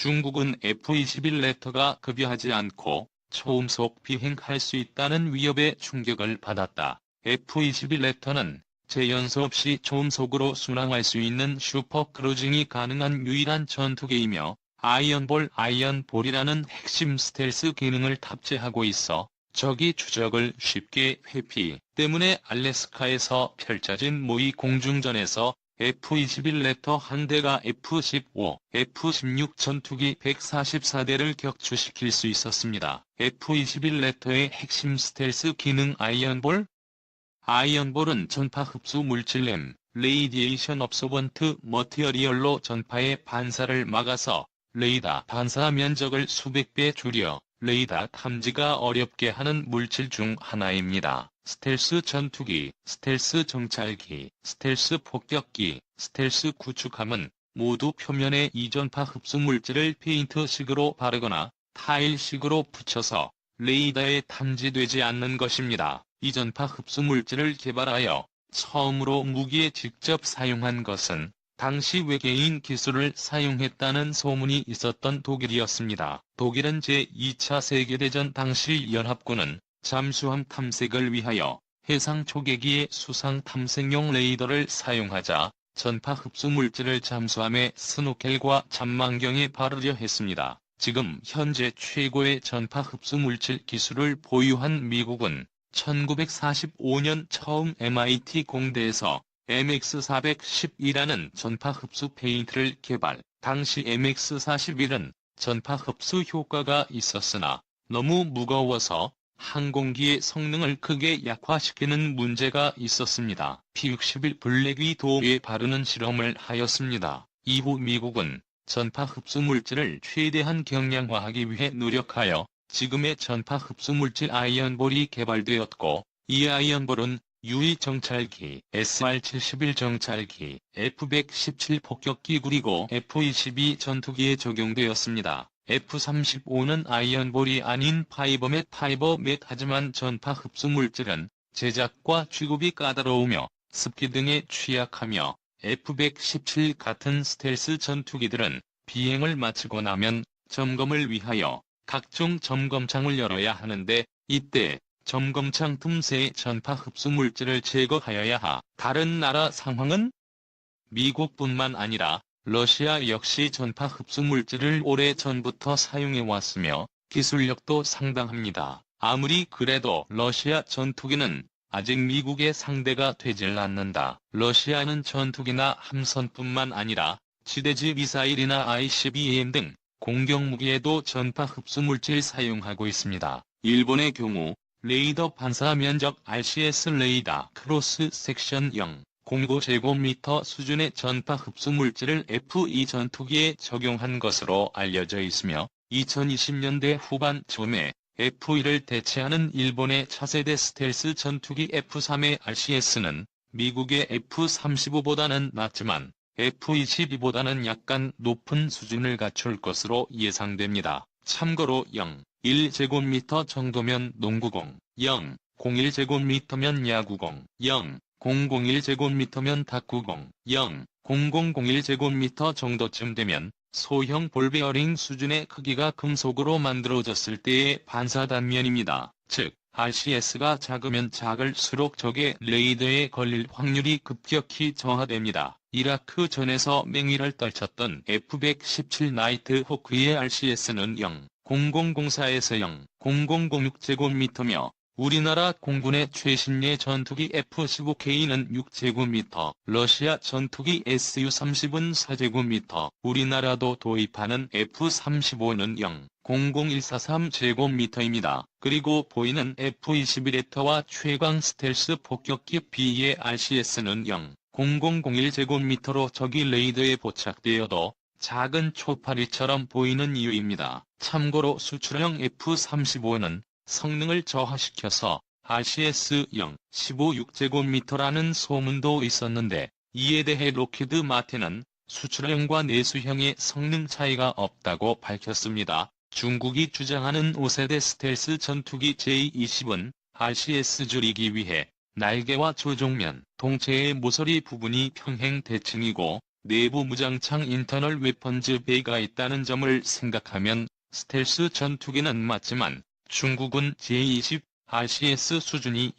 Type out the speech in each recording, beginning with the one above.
중국은 F-21 레터가 급여하지 않고 초음속 비행할 수 있다는 위협에 충격을 받았다. F-21 레터는 재연소 없이 초음속으로 순항할 수 있는 슈퍼크루징이 가능한 유일한 전투기이며 아이언볼이라는 핵심 스텔스 기능을 탑재하고 있어 적이 추적을 쉽게 회피 때문에 알래스카에서 펼쳐진 모의 공중전에서 F-21 레터 한 대가 F-15, F-16 전투기 144대를 격추시킬 수 있었습니다. F-21 레터의 핵심 스텔스 기능 아이언볼은 전파 흡수 물질 레이디에이션 업소번트 머티어리얼로 전파의 반사를 막아서 레이더 반사 면적을 수백 배 줄여 레이더 탐지가 어렵게 하는 물질 중 하나입니다. 스텔스 전투기, 스텔스 정찰기, 스텔스 폭격기, 스텔스 구축함은 모두 표면에 이전파 흡수 물질을 페인트식으로 바르거나 타일식으로 붙여서 레이더에 탐지되지 않는 것입니다. 이전파 흡수 물질을 개발하여 처음으로 무기에 직접 사용한 것은 당시 외계인 기술을 사용했다는 소문이 있었던 독일이었습니다. 독일은 제2차 세계대전 당시 연합군은 잠수함 탐색을 위하여 해상 초계기의 수상 탐색용 레이더를 사용하자 전파 흡수 물질을 잠수함의 스노켈과 잠망경에 바르려 했습니다. 지금 현재 최고의 전파 흡수 물질 기술을 보유한 미국은 1945년 처음 MIT 공대에서 MX412라는 전파 흡수 페인트를 개발. 당시 MX41은 전파 흡수 효과가 있었으나 너무 무거워서 항공기의 성능을 크게 약화시키는 문제가 있었습니다. P-61 블랙위도우에 바르는 실험을 하였습니다. 이후 미국은 전파 흡수 물질을 최대한 경량화하기 위해 노력하여 지금의 전파 흡수 물질 아이언볼이 개발되었고, 이 아이언볼은 유위 정찰기, SR-71 정찰기, F-117 폭격기 그리고 F-22 전투기에 적용되었습니다. F-35는 아이언볼이 아닌 파이버맷 하지만 전파 흡수 물질은 제작과 취급이 까다로우며 습기 등에 취약하며 F-117 같은 스텔스 전투기들은 비행을 마치고 나면 점검을 위하여 각종 점검창을 열어야 하는데 이때 점검창 틈새의 전파 흡수 물질을 제거하여야 하. 다른 나라 상황은? 미국뿐만 아니라 러시아 역시 전파 흡수 물질을 오래전부터 사용해왔으며 기술력도 상당합니다. 아무리 그래도 러시아 전투기는 아직 미국의 상대가 되질 않는다. 러시아는 전투기나 함선뿐만 아니라 지대지 미사일이나 ICBM 등 공격무기에도 전파 흡수 물질 사용하고 있습니다. 일본의 경우 레이더 반사 면적 RCS 레이더 크로스 섹션 0.05제곱미터 수준의 전파 흡수 물질을 F-2 전투기에 적용한 것으로 알려져 있으며 2020년대 후반쯤에 F-1을 대체하는 일본의 차세대 스텔스 전투기 F-3의 RCS는 미국의 F-35보다는 낮지만 F-22보다는 약간 높은 수준을 갖출 것으로 예상됩니다. 참고로 0.1제곱미터 정도면 농구공, 0.01제곱미터면 야구공, 0.001제곱미터면 탁구공, 0.0001제곱미터 정도쯤 되면 소형 볼베어링 수준의 크기가 금속으로 만들어졌을 때의 반사 단면입니다. 즉, RCS가 작으면 작을수록 적의 레이더에 걸릴 확률이 급격히 저하됩니다. 이라크 전에서 맹위를 떨쳤던 F-117 나이트 호크의 RCS는 0.0004에서 0.0006제곱미터며 우리나라 공군의 최신鋭전투기 F-15K는 6제곱미터, 러시아 전투기 Su-30은 4제곱미터, 우리나라도 도입하는 F-35는 0.00143제곱미터입니다. 그리고 보이는 F-21A와 최강 스텔스 폭격기 B의 RCS는 0.0001제곱미터로 적이 레이더에 포착되어도 작은 초파리처럼 보이는 이유입니다. 참고로 수출형 F-35는 성능을 저하시켜서 RCS 0.156제곱미터라는 소문도 있었는데 이에 대해 록히드 마틴은 수출형과 내수형의 성능 차이가 없다고 밝혔습니다. 중국이 주장하는 5세대 스텔스 전투기 J-20은 RCS 줄이기 위해 날개와 조종면, 동체의 모서리 부분이 평행 대칭이고 내부 무장창 인터널 웨펀즈 베이가 있다는 점을 생각하면 스텔스 전투기는 맞지만 중국은 J-20 RCS 수준이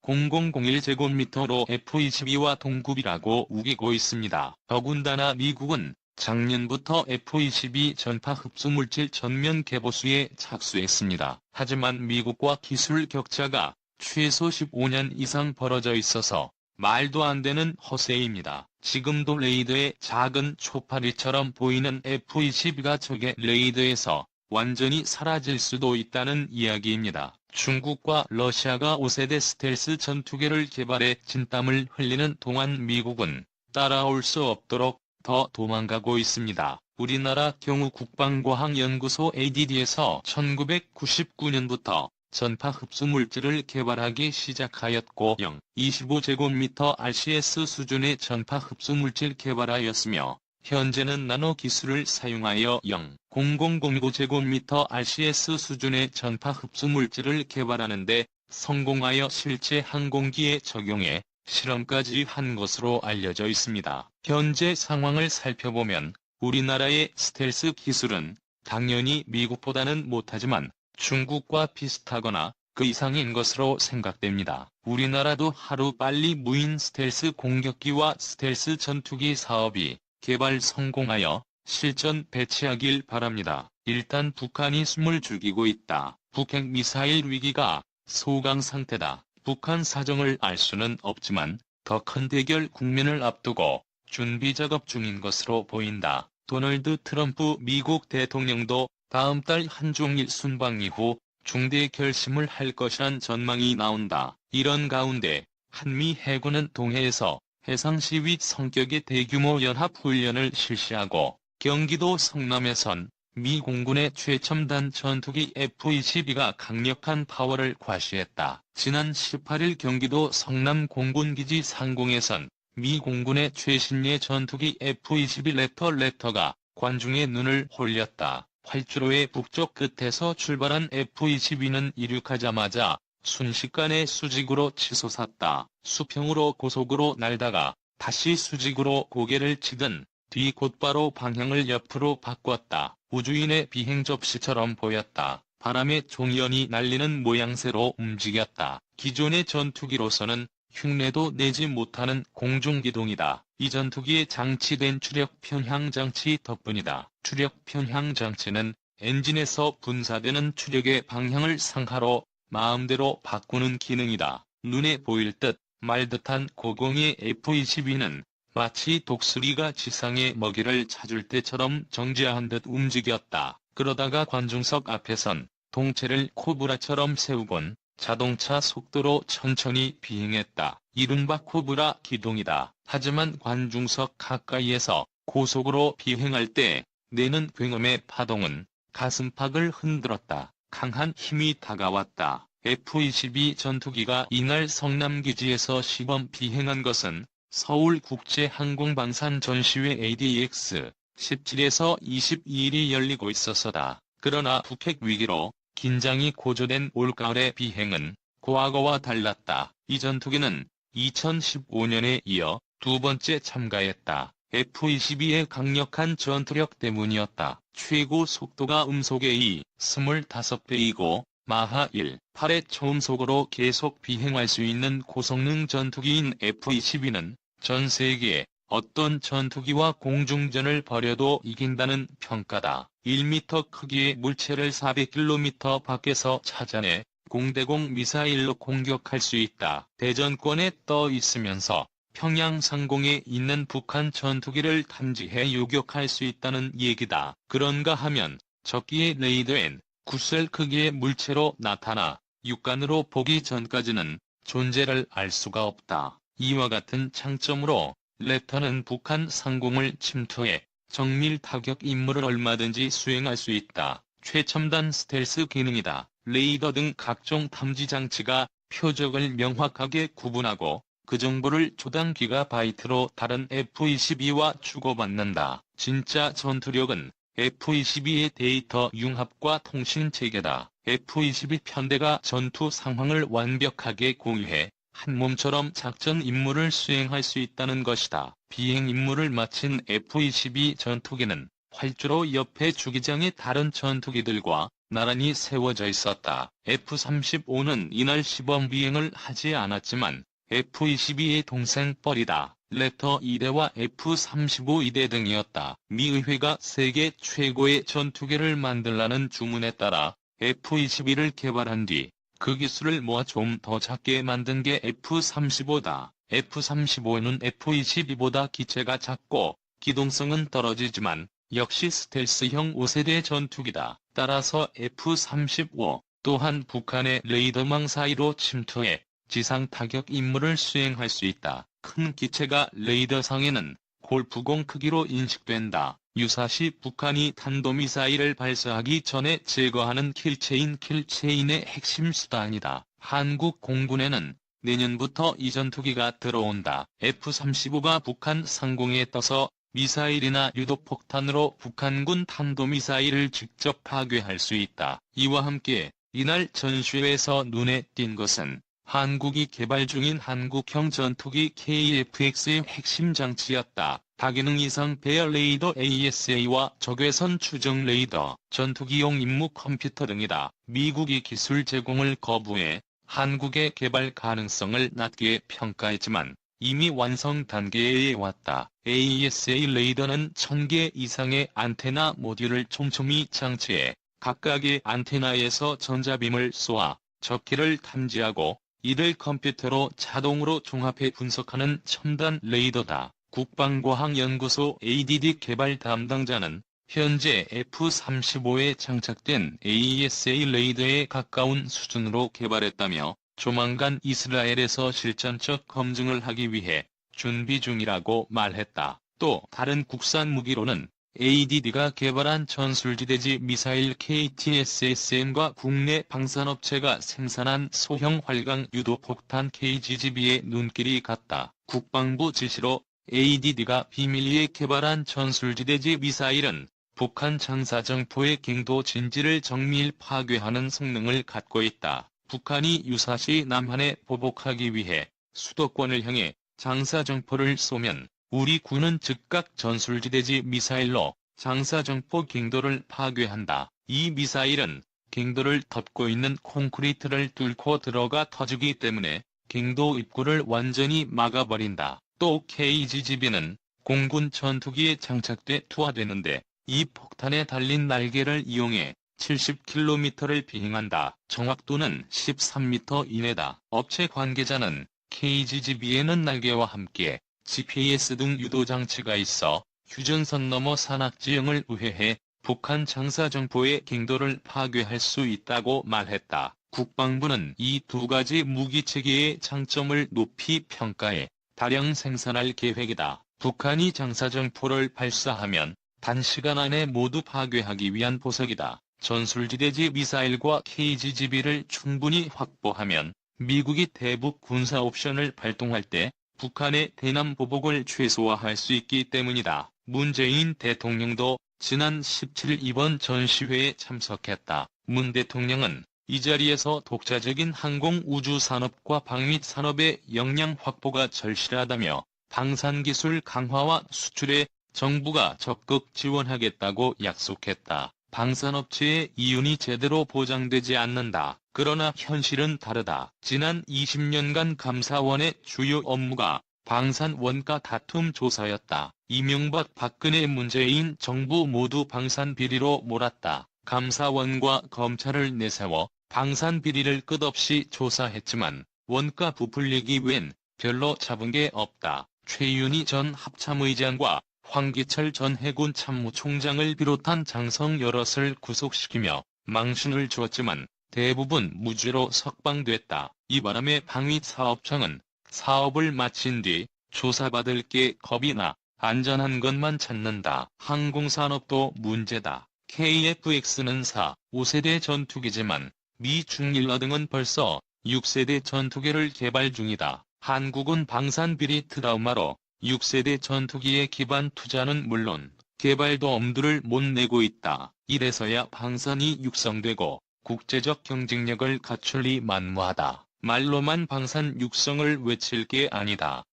0,0001제곱미터로 F-22와 동급이라고 우기고 있습니다. 더군다나 미국은 작년부터 F-22 전파 흡수물질 전면 개보수에 착수했습니다. 하지만 미국과 기술 격차가 최소 15년 이상 벌어져 있어서 말도 안 되는 허세입니다. 지금도 레이더의 작은 초파리처럼 보이는 F-22가 적의 레이더에서 완전히 사라질 수도 있다는 이야기입니다. 중국과 러시아가 5세대 스텔스 전투기를 개발해 진땀을 흘리는 동안 미국은 따라올 수 없도록 더 도망가고 있습니다. 우리나라 경우 국방과학연구소 ADD에서 1999년부터 전파 흡수 물질을 개발하기 시작하였고 0.25제곱미터 RCS 수준의 전파 흡수 물질 개발하였으며 현재는 나노 기술을 사용하여 0.0005제곱미터 RCS 수준의 전파 흡수 물질을 개발하는데 성공하여 실제 항공기에 적용해 실험까지 한 것으로 알려져 있습니다. 현재 상황을 살펴보면 우리나라의 스텔스 기술은 당연히 미국보다는 못하지만 중국과 비슷하거나 그 이상인 것으로 생각됩니다. 우리나라도 하루빨리 무인 스텔스 공격기와 스텔스 전투기 사업이 개발 성공하여 실전 배치하길 바랍니다. 일단 북한이 숨을 죽이고 있다. 북핵 미사일 위기가 소강 상태다. 북한 사정을 알 수는 없지만 더 큰 대결 국면을 앞두고 준비 작업 중인 것으로 보인다. 도널드 트럼프 미국 대통령도 다음 달 한중일 순방 이후 중대 결심을 할 것이란 전망이 나온다. 이런 가운데 한미 해군은 동해에서 해상시위 성격의 대규모 연합훈련을 실시하고 경기도 성남에선 미 공군의 최첨단 전투기 F-22가 강력한 파워를 과시했다. 지난 18일 경기도 성남 공군기지 상공에선 미 공군의 최신의 전투기 F-22 랩터가 관중의 눈을 홀렸다. 활주로의 북쪽 끝에서 출발한 F-22는 이륙하자마자 순식간에 수직으로 치솟았다. 수평으로 고속으로 날다가 다시 수직으로 고개를 치던 뒤 곧바로 방향을 옆으로 바꿨다. 우주인의 비행 접시처럼 보였다. 바람에 종연이 날리는 모양새로 움직였다. 기존의 전투기로서는 흉내도 내지 못하는 공중기동이다. 이 전투기에 장치된 추력 편향 장치 덕분이다. 추력 편향 장치는 엔진에서 분사되는 추력의 방향을 상하로 마음대로 바꾸는 기능이다. 눈에 보일 듯 말 듯한 고공의 F-22는 마치 독수리가 지상의 먹이를 찾을 때처럼 정지한 듯 움직였다. 그러다가 관중석 앞에선 동체를 코브라처럼 세우곤 자동차 속도로 천천히 비행했다. 이른바 코브라 기동이다. 하지만 관중석 가까이에서 고속으로 비행할 때 내는 굉음의 파동은 가슴팍을 흔들었다. 강한 힘이 다가왔다. F-22 전투기가 이날 성남기지에서 시범 비행한 것은 서울국제항공방산 전시회 ADX 17에서 22일이 열리고 있어서다. 그러나 북핵 위기로 긴장이 고조된 올가을의 비행은 과거와 달랐다. 이 전투기는 2015년에 이어 두 번째 참가했다. F-22의 강력한 전투력 때문이었다. 최고 속도가 음속의 25배이고 마하 1.8의 초음속으로 계속 비행할 수 있는 고성능 전투기인 F-22는 전 세계에 어떤 전투기와 공중전을 벌여도 이긴다는 평가다. 1m 크기의 물체를 400km 밖에서 찾아내 공대공 미사일로 공격할 수 있다. 대전권에 떠 있으면서 평양 상공에 있는 북한 전투기를 탐지해 요격할 수 있다는 얘기다. 그런가 하면 적기의 레이더엔 구슬 크기의 물체로 나타나 육간으로 보기 전까지는 존재를 알 수가 없다. 이와 같은 장점으로 랩터는 북한 상공을 침투해 정밀 타격 임무를 얼마든지 수행할 수 있다. 최첨단 스텔스 기능이다. 레이더 등 각종 탐지 장치가 표적을 명확하게 구분하고 그 정보를 초당 기가바이트로 다른 F-22와 주고받는다. 진짜 전투력은 F-22의 데이터 융합과 통신 체계다. F-22 편대가 전투 상황을 완벽하게 공유해 한 몸처럼 작전 임무를 수행할 수 있다는 것이다. 비행 임무를 마친 F-22 전투기는 활주로 옆에 주기장에 다른 전투기들과 나란히 세워져 있었다. F-35는 이날 시범 비행을 하지 않았지만 F-22의 동생 뻘이다. 랩터 2대와 F-35 2대 등이었다. 미 의회가 세계 최고의 전투기를 만들라는 주문에 따라 F-22를 개발한 뒤 그 기술을 모아 좀 더 작게 만든 게 F-35다. F-35는 F-22보다 기체가 작고 기동성은 떨어지지만 역시 스텔스형 5세대 전투기다. 따라서 F-35 또한 북한의 레이더망 사이로 침투해 지상 타격 임무를 수행할 수 있다. 큰 기체가 레이더상에는 골프공 크기로 인식된다. 유사시 북한이 탄도미사일을 발사하기 전에 제거하는 킬체인의 핵심 수단이다. 한국 공군에는 내년부터 이 전투기가 들어온다. F-35가 북한 상공에 떠서 미사일이나 유도폭탄으로 북한군 탄도미사일을 직접 파괴할 수 있다. 이와 함께 이날 전시회에서 눈에 띈 것은 한국이 개발 중인 한국형 전투기 KF-X의 핵심 장치였다. 다기능 이상 배열 레이더 ASA와 적외선 추정 레이더, 전투기용 임무 컴퓨터 등이다. 미국이 기술 제공을 거부해 한국의 개발 가능성을 낮게 평가했지만 이미 완성 단계에 왔다. ASA 레이더는 1000개 이상의 안테나 모듈을 촘촘히 장치해 각각의 안테나에서 전자빔을 쏘아 적기를 탐지하고 이를 컴퓨터로 자동으로 종합해 분석하는 첨단 레이더다. 국방과학연구소 ADD 개발 담당자는 현재 F-35에 장착된 ASA 레이더에 가까운 수준으로 개발했다며 조만간 이스라엘에서 실전적 검증을 하기 위해 준비 중이라고 말했다. 또 다른 국산 무기로는 ADD가 개발한 전술지대지 미사일 KTSSM과 국내 방산업체가 생산한 소형 활강 유도폭탄 KGGB의 눈길이 갔다. 국방부 지시로 ADD가 비밀리에 개발한 전술지대지 미사일은 북한 장사정포의 갱도 진지를 정밀 파괴하는 성능을 갖고 있다. 북한이 유사시 남한에 보복하기 위해 수도권을 향해 장사정포를 쏘면 우리 군은 즉각 전술지대지 미사일로 장사정포 갱도를 파괴한다. 이 미사일은 갱도를 덮고 있는 콘크리트를 뚫고 들어가 터지기 때문에 갱도 입구를 완전히 막아버린다. 또 KGGB는 공군 전투기에 장착돼 투하되는데 이 폭탄에 달린 날개를 이용해 70km를 비행한다. 정확도는 13m 이내다. 업체 관계자는 KGGB에는 날개와 함께 GPS 등 유도장치가 있어 휴전선 넘어 산악지형을 우회해 북한 장사정포의 갱도를 파괴할 수 있다고 말했다. 국방부는 이 두 가지 무기체계의 장점을 높이 평가해 다량 생산할 계획이다. 북한이 장사정포를 발사하면 단시간 안에 모두 파괴하기 위한 보석이다. 전술지대지 미사일과 KGGB를 충분히 확보하면 미국이 대북 군사 옵션을 발동할 때 북한의 대남 보복을 최소화할 수 있기 때문이다. 문재인 대통령도 지난 17일 이번 전시회에 참석했다. 문 대통령은 이 자리에서 독자적인 항공우주산업과 방위산업의 역량 확보가 절실하다며 방산기술 강화와 수출에 정부가 적극 지원하겠다고 약속했다. 방산업체의 이윤이 제대로 보장되지 않는다. 그러나 현실은 다르다. 지난 20년간 감사원의 주요 업무가 방산 원가 다툼 조사였다. 이명박 박근혜 문재인 정부 모두 방산 비리로 몰았다. 감사원과 검찰을 내세워 방산 비리를 끝없이 조사했지만 원가 부풀리기 외엔 별로 잡은 게 없다. 최윤희 전 합참의장과 황기철 전 해군 참모총장을 비롯한 장성 여럿을 구속시키며 망신을 주었지만 대부분 무죄로 석방됐다. 이 바람에 방위사업청은 사업을 마친 뒤 조사받을 게 겁이 나 안전한 것만 찾는다. 항공산업도 문제다. KF-X는 4, 5세대 전투기지만 미, 중일러 등은 벌써 6세대 전투기를 개발 중이다. 한국은 방산 비리 트라우마로 6세대 전투기의 기반 투자는 물론 개발도 엄두를 못 내고 있다. 이래서야 방산이 육성되고 국제적 경쟁력을 갖출리 만무하다. 말로만 방산 육성을 외칠 게 아니다.